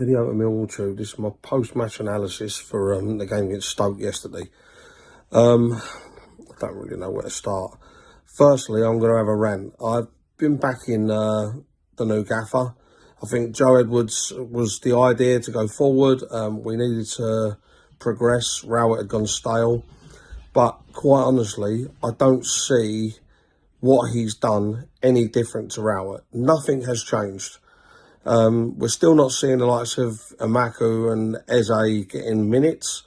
Video to Millwall too. This is my post-match analysis for the game against Stoke yesterday. I don't really know where to start. Firstly, I'm going to have a rant. I've been backing the new gaffer. I think Joe Edwards was the idea to go forward. We needed to progress. Rowett had gone stale. But quite honestly, I don't see what he's done any different to Rowett. Nothing has changed. We're still not seeing the likes of Amaku and Eze getting minutes.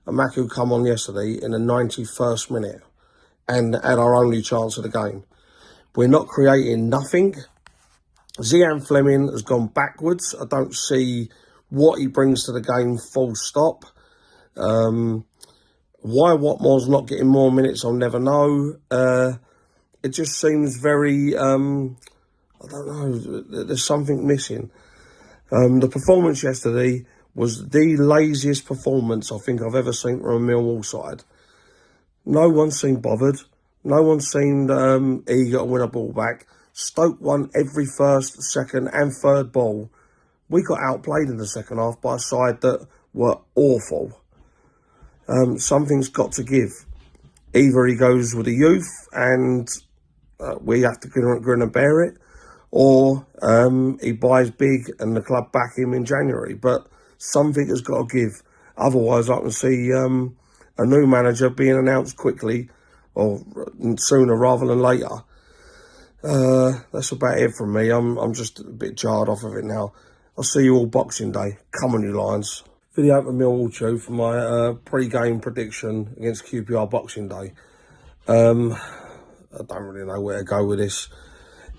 Amaku come on yesterday in the 91st minute and had our only chance of the game. We're not creating nothing. Zian Fleming has gone backwards. I don't see what he brings to the game, full stop. Why Watmore's not getting more minutes, I'll never know. It just seems very... I don't know, there's something missing. The performance yesterday was the laziest performance I think I've ever seen from a Millwall side. No one seemed bothered. No one seemed eager to win a ball back. Stoke won every first, second and third ball. We got outplayed in the second half by a side that were awful. Something's got to give. Either he goes with the youth and we have to grin and bear it, or he buys big and the club back him in January. But something has got to give. Otherwise, I can see a new manager being announced quickly or sooner rather than later. That's about it from me. I'm just a bit jarred off of it now. I'll see you all Boxing Day. Come on, you Lions. Video for Millwall too for my pre-game prediction against QPR Boxing Day. I don't really know where to go with this.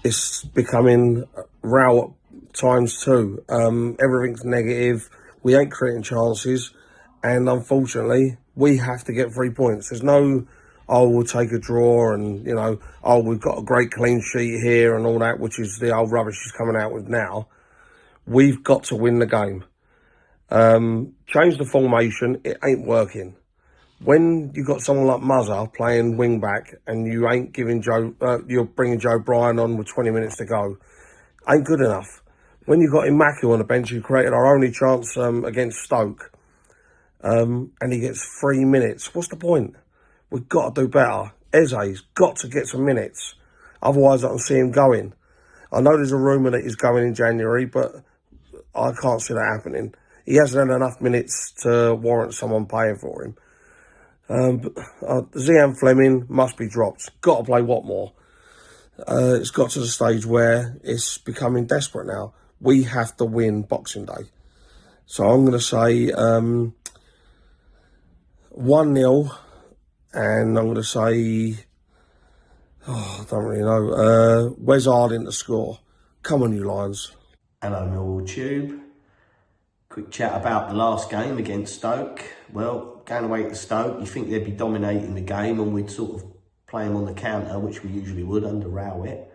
It's becoming Rowett times two. Everything's negative. We ain't creating chances. And unfortunately, we have to get 3 points. There's no, oh, we'll take a draw and, you know, oh, we've got a great clean sheet here and all that, which is the old rubbish he's coming out with now. We've got to win the game. Change the formation. It ain't working. When you got someone like Muzza playing wing back and you ain't giving you're bringing Joe Bryan on with 20 minutes to go, ain't good enough. When you got Imaku on the bench, who created our only chance against Stoke, and he gets 3 minutes, what's the point? We've got to do better. Eze's got to get some minutes. Otherwise, I can see him going. I know there's a rumour that he's going in January, but I can't see that happening. He hasn't had enough minutes to warrant someone paying for him. Zian Fleming must be dropped. Got to play Watmore. It's got to the stage where it's becoming desperate now. We have to win Boxing Day. So I'm going to say 1-0. And I'm going to say, I don't really know, Wes Harding to score. Come on, you Lions. Hello, Millwall Tube. Quick chat about the last game against Stoke. Well, going away to Stoke, you think they'd be dominating the game and we'd sort of play them on the counter, which we usually would under Rowett.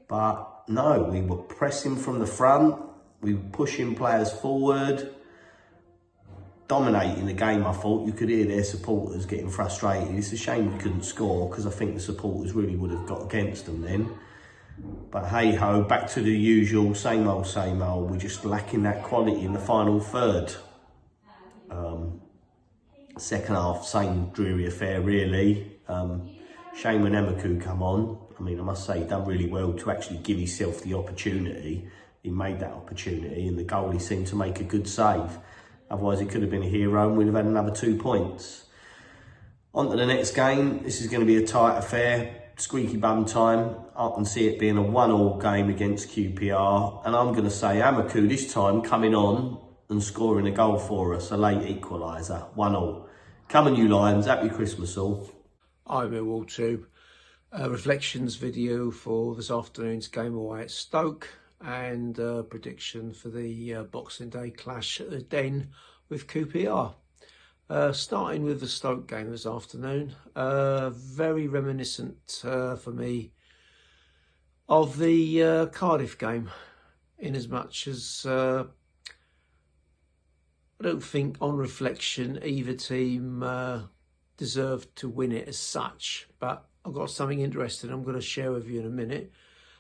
But no, we were pressing from the front, we were pushing players forward, dominating the game. I thought you could hear their supporters getting frustrated. It's a shame we couldn't score because I think the supporters really would have got against them then. But hey ho, back to the usual, same old, same old. We're just lacking that quality in the final third. Second half, same dreary affair really. Shame when Amaku come on. I mean, I must say, he done really well to actually give himself the opportunity. He made that opportunity and the goalie seemed to make a good save. Otherwise, he could have been a hero and we'd have had another 2 points. On to the next game. This is going to be a tight affair. Squeaky bum time. I can see it being a 1-1 game against QPR. And I'm going to say Amaku this time coming on and scoring a goal for us. A late equaliser. 1-1. Come on, you Lions. Happy Christmas all. Hi, Millwall Tube. Reflections video for this afternoon's game away at Stoke and prediction for the Boxing Day clash at the Den with QPR. Starting with the Stoke game this afternoon, very reminiscent for me of the Cardiff game, in as much as I don't think on reflection either team deserved to win it as such, but I've got something interesting I'm going to share with you in a minute.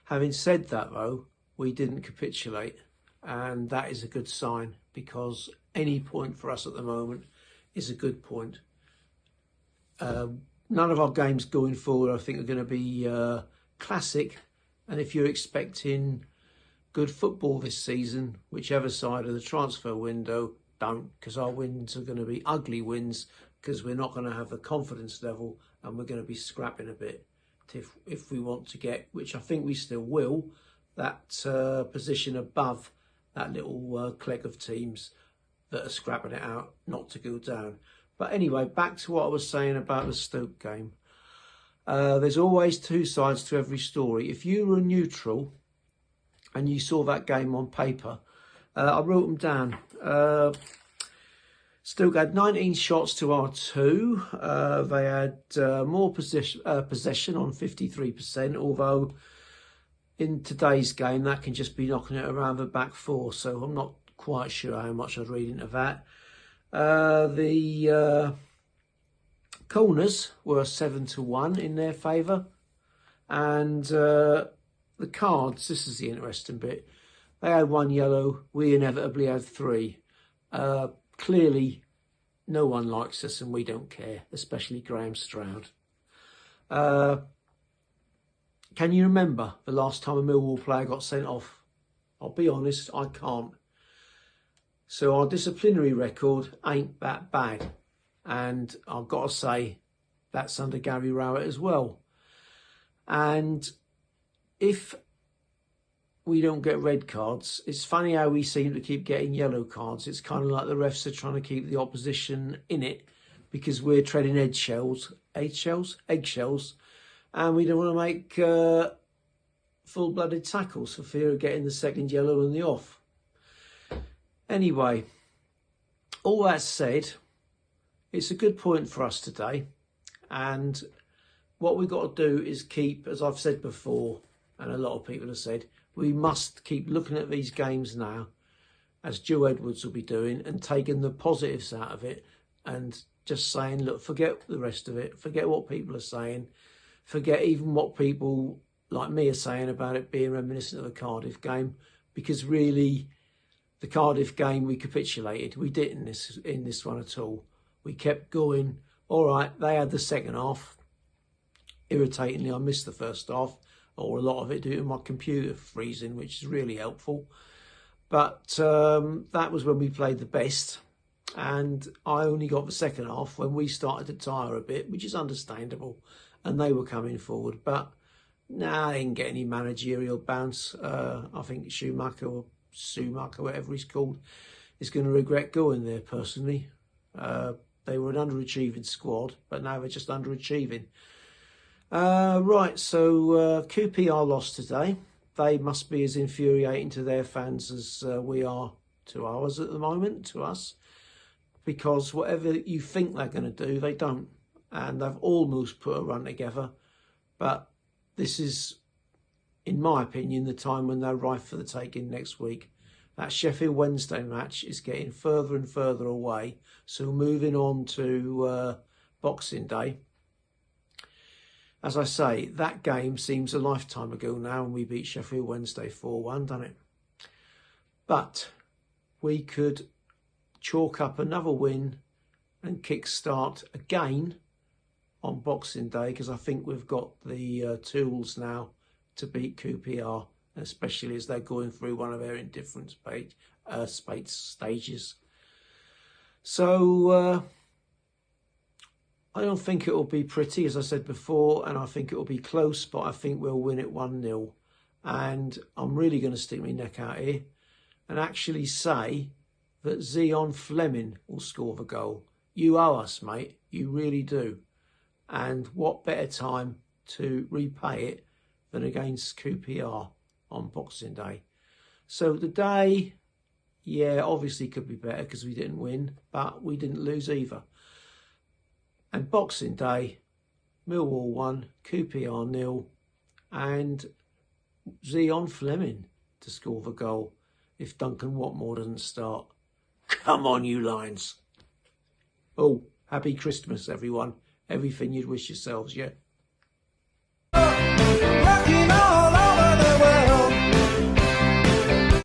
Having said that though, we didn't capitulate. and that is a good sign, because any point for us at the moment is a good point. None of our games going forward, I think, are going to be classic, and if you're expecting good football this season, whichever side of the transfer window, don't, because our wins are going to be ugly wins, because we're not going to have the confidence level, and we're going to be scrapping a bit if we want to get, which I think we still will, that position above that little clegg of teams that are scrapping it out not to go down. But anyway, back to what I was saying about the Stoke game. There's always two sides to every story. If you were neutral and you saw that game on paper, I wrote them down. Stoke had 19 shots to our 2. They had more possession on 53%, although in today's game that can just be knocking it around the back 4, so I'm not quite sure how much I'd read into that. The corners were 7-1 in their favour, and the cards, this is the interesting bit, they had 1 yellow, we inevitably had 3. Clearly no one likes us and we don't care, especially Graham Stroud. Can you remember the last time a Millwall player got sent off? I'll be honest, I can't. So our disciplinary record ain't that bad, and I've got to say that's under Gary Rowett as well. And if we don't get red cards, it's funny how we seem to keep getting yellow cards. It's kind of like the refs are trying to keep the opposition in it, because we're treading eggshells, and we don't want to make full-blooded tackles for fear of getting the second yellow and the off. Anyway, all that said, it's a good point for us today, and what we've got to do is keep, as I've said before, and a lot of people have said, we must keep looking at these games now, as Joe Edwards will be doing, and taking the positives out of it, and just saying, look, forget the rest of it, forget what people are saying, forget even what people like me are saying about it being reminiscent of the Cardiff game, because really the Cardiff game we capitulated. We didn't in this one at all. We kept going. All right, they had the second half. Irritatingly, I missed the first half, or a lot of it due to my computer freezing, which is really helpful. But that was when we played the best, and I only got the second half when we started to tire a bit, which is understandable, and they were coming forward. But I didn't get any managerial bounce. I think Schumacher, whatever he's called, is going to regret going there personally. They were an underachieving squad, but now they're just underachieving. Right, so QPR lost today. They must be as infuriating to their fans as we are to ours at the moment, to us, because whatever you think they're going to do, they don't. And they've almost put a run together, but this is, in my opinion, the time when they're ripe for the taking next week. That Sheffield Wednesday match is getting further and further away, so moving on to Boxing Day. As I say, that game seems a lifetime ago now, and we beat Sheffield Wednesday 4-1, doesn't it? But we could chalk up another win and kickstart again on Boxing Day, because I think we've got the tools now to beat QPR, especially as they're going through one of their indifferent stages. So I don't think it will be pretty, as I said before, and I think it will be close, but I think we'll win it 1-0. And I'm really going to stick my neck out here and actually say that Zion Fleming will score the goal. You owe us, mate. You really do. And what better time to repay it than against QPR on Boxing Day. So the day, yeah, obviously could be better because we didn't win, but we didn't lose either. And Boxing Day, Millwall 1, QPR 0, and Zion Fleming to score the goal if Duncan Watmore doesn't start. Come on, you Lions. Oh, happy Christmas, everyone. Everything you'd wish yourselves, yeah?